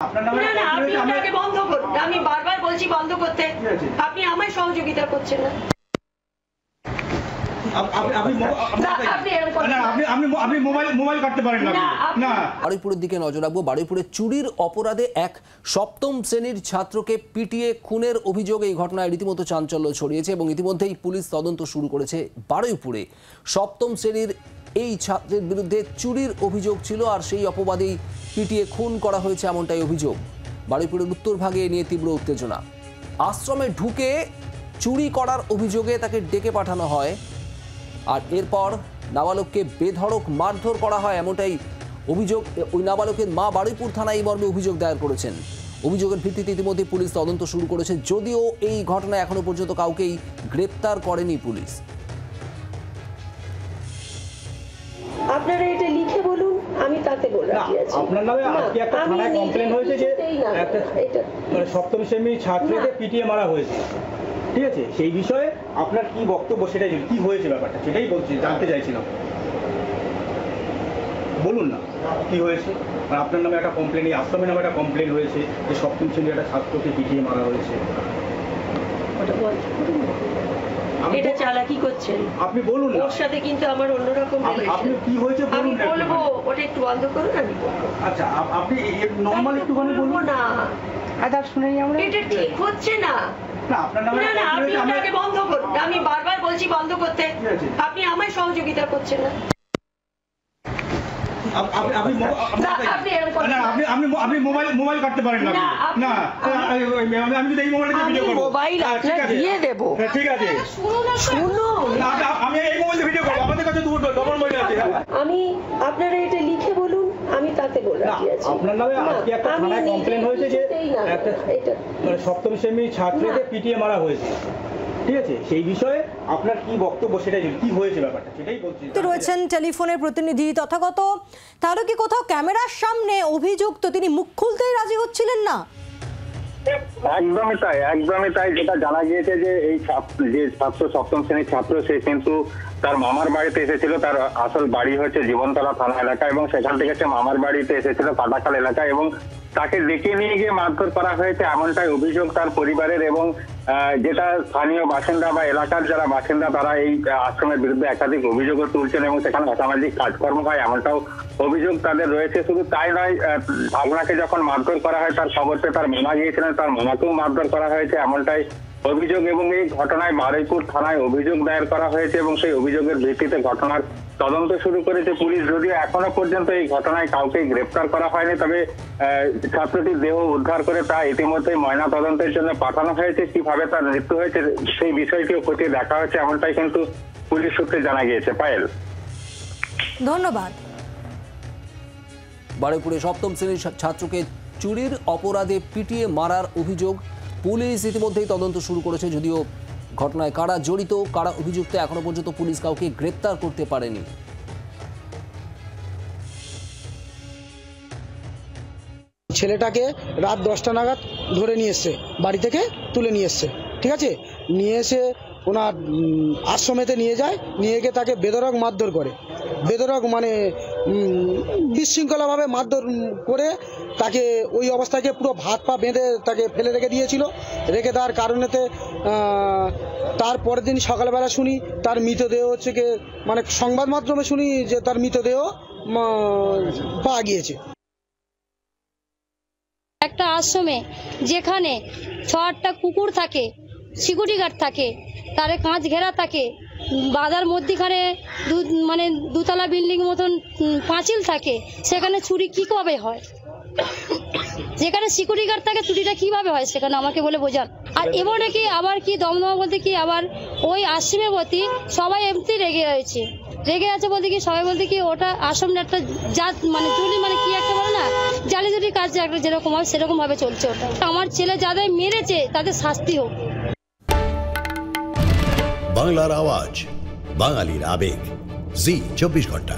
আপনার নামে না আপনি ওটাকে বন্ধ করুন। আমি বারবার বলছি বন্ধ করতে, আপনি আমায় সহযোগিতা করছেন না। বারুইপুরের দিকে নজর রাখবো। বারুইপুরে চুরির অপরাধে এক সপ্তম শ্রেণীর ছাত্রকে পিটিয়ে খুনের অভিযোগ। এই ঘটনায় রীতিমতো চাঞ্চল্য ছড়িয়েছে এবং ইতিমধ্যেই পুলিশ তদন্ত শুরু করেছে। বারুইপুরে সপ্তম শ্রেণীর এই ছাত্রের বিরুদ্ধে চুরির অভিযোগ ছিল, আর সেই অপবাদেই পিটিয়ে খুন করা হয়েছে এমনটাই অভিযোগ। বারুইপুরের উত্তরভাগে নিয়ে তীব্র উত্তেজনা। আশ্রমে ঢুকে চুরি করার অভিযোগে তাকে ডেকে পাঠানো হয়, আর এরপর নাবালককে বেধড়ক মারধর করা হয় এমনটাই অভিযোগ। ওই নাবালকের মা বারুইপুর থানায় এই মর্মে অভিযোগ দায়ের করেছেন। অভিযোগের ভিত্তিতে ইতিমধ্যে পুলিশ তদন্ত শুরু করেছে, যদিও এই ঘটনায় এখনো পর্যন্ত কাউকেই গ্রেপ্তার করেনি পুলিশ। আপনারা এটা লিখে বলুন, আমি তাতে বলে রাখি আছি। আপনার নামে আজকে একটা থানায় কমপ্লেইন হয়েছে যে একটা মানে সপ্তম শ্রেণীর ছাত্রকে পিটিয়ে মারা হয়েছে, ঠিক আছে? সেই বিষয়ে আপনার কি বক্তব্য, সেটাই কি হয়েছে ব্যাপারটা সেটাই বলছি, জানতে চাইছিলাম। বলুন না কি হয়েছে। আর আপনার নামে একটা কমপ্লেন, এই আশ্রমের নামে একটা কমপ্লেন হয়েছে যে সপ্তম শ্রেণীর একটা ছাত্রকে পিটিয়ে মারা হয়েছে। এটা চালাকি করছেন আপনি, বলুন না। ওর সাথে কিন্তু আমার অন্যরকম রিলেশন। আপনি কি হয়েছে আমি বলুন। বলবো, ওটা একটু বন্ধ করুন, আমি বলবো। আচ্ছা আপনি নরমাল একটুখানি বলুন না। আদার শুনে আমরা এটা ঠিক হচ্ছে না। না আপনার নামে না আপনি ওটাকে বন্ধ করুন। আমি বারবার বলছি বন্ধ করতে, আপনি আমায় সহযোগিতা করছেন না। আপনি মোবাইল কাটতে পারেন না। না আমি যদি এই মোবাইলটা ভিডিও করব, মোবাইল আপনাকে দিয়ে দেব। ঠিক আছে, শুনুন। আমি এই মোবাইলে ভিডিও করব, আমাদের কাছে দুটো ডবল মোবাইল আছে। আমি আপনারা এটা লিখে বলুন, আমি তাতে বলে রাখি আছি। আপনার নামে আজকে একটা থানায় কমপ্লেইন হয়েছে যে একটা মানে সপ্তম শ্রেণীর ছাত্রকে পিটিয়ে মারা হয়েছে, ঠিক আছে? সেই বিষয়ে আপনার কি বক্তব্য, সেটাই কি হয়েছে ব্যাপারটা সেটাই বলছি। রয়েছেন টেলিফোনের প্রতিনিধি তথাগত। তাহলে কি কোথাও ক্যামেরার সামনে অভিযুক্ত তিনি মুখ খুলতেই রাজি হচ্ছিলেন না? একদমই তাই। যেটা জানা গিয়েছে যে এই যে ছাত্র সপ্তম শ্রেণীর ছাত্র, সে কিন্তু তার মামার বাড়িতে এসেছিল। তার আসল বাড়ি হচ্ছে জীবনতলা থানা এলাকা এবং সেখান থেকে সে মামার বাড়িতে এসেছিল কাটাখাল এলাকায়, এবং তাকে ডেকে নিয়ে গিয়ে মারধর করা হয়েছে এমনটাই অভিযোগ তার পরিবারের। এবং যেটা স্থানীয় বাসিন্দা বা এলাকার যারা বাসিন্দা, তারা এই আশ্রমের বিরুদ্ধে একাধিক অভিযোগও তুলছেন এবং সেখানে অসামাজিক কাজকর্ম হয় এমনটাও অভিযোগ তাদের রয়েছে। শুধু তাই নয়, ভাগনাকে যখন মারধর করা হয় তার খবর পেয়ে তার মামা গিয়েছিলেন, তার মামাকেও মারধর করা হয়েছে এমনটাই অভিযোগ। এবং এই ঘটনায় বারুইপুর থানায় অভিযোগ দায়ের করা হয়েছে এবং সেই অভিযোগের ভিত্তিতে ঘটনার তদন্ত শুরু করেছে পুলিশ। যদিও এখনো পর্যন্ত এই ঘটনায় কাউকে গ্রেপ্তার করা হয়নি, তবে ছাত্রটির দেহ উদ্ধার করে তা ইতিমধ্যে ময়না তদন্তের জন্য পাঠানো হয়েছে। কিভাবে তার মৃত্যু হয়েছে সেই বিষয়টিও খতিয়ে দেখা হয়েছে এমনটাই কিন্তু পুলিশ সূত্রে জানা গিয়েছে। পায়েল, ধন্যবাদ। বারুইপুরে সপ্তম শ্রেণীর ছাত্রকে চুরির অপরাধে পিটিয়ে মারার অভিযোগ। পুলিশ ইতিমধ্যেই তদন্ত শুরু করেছে, যদিও ঘটনায় কারা জড়িত, কারা অভিযুক্ত, এখনো পর্যন্ত পুলিশ কাউকে গ্রেপ্তার করতে পারেনি। ছেলেটাকে রাত 10টা নাগাদ ধরে নিয়ে এসছে, বাড়ি থেকে তুলে নিয়ে এসছে, ঠিক আছে? নিয়ে এসে ওনার আশ্রমেতে নিয়ে যায়, নিয়ে গিয়ে তাকে বেধড়ক মারধর করে। বেধড়ক মানে বিশৃঙ্খলাভাবে মারধর করে তাকে ওই অবস্থাকে পুরো ভাত পা বেঁধে তাকে ফেলে রেখে দিয়েছিল। রেখে দেওয়ার কারণেতে তার পরের দিন সকালবেলা শুনি তার মৃতদেহ হচ্ছে কি, মানে সংবাদ মাধ্যমে শুনি যে তার মৃতদেহ পাওয়া গিয়েছে। একটা আশ্রমে যেখানে 6-8টা কুকুর থাকে, সিকিউরিটি গার্ড থাকে, তারে কাঁচ ঘেরা থাকে, বাজার মধ্যখানে মানে দুতলা বিল্ডিং মতন পাঁচিল থাকে, সেখানে চুরি কি কবে হয়? যেখানে সিকিউরিটি গার্ড থাকে চুরিটা কিভাবে হয় সেখানে আমাকে বলে বোঝান। আর এমনে কি আবার কি দমদমা বলতে কি আবার ওই আশ্রমের প্রতি সবাই এমনি রেগে আছে বলতে কি সবাই বলতে কি ওটা আশ্রমটা একটা জাত মানে জুলি মানে কি একটা বলে না, জালিজুলির কাজ একটা যেরকম হয় সেরকম ভাবে চলছে ওটা। আমার ছেলে যাদের মেরেছে তাদের শাস্তি হোক। বাংলার আওয়াজ, বাঙালির আবেগ, জি 24 ঘন্টা।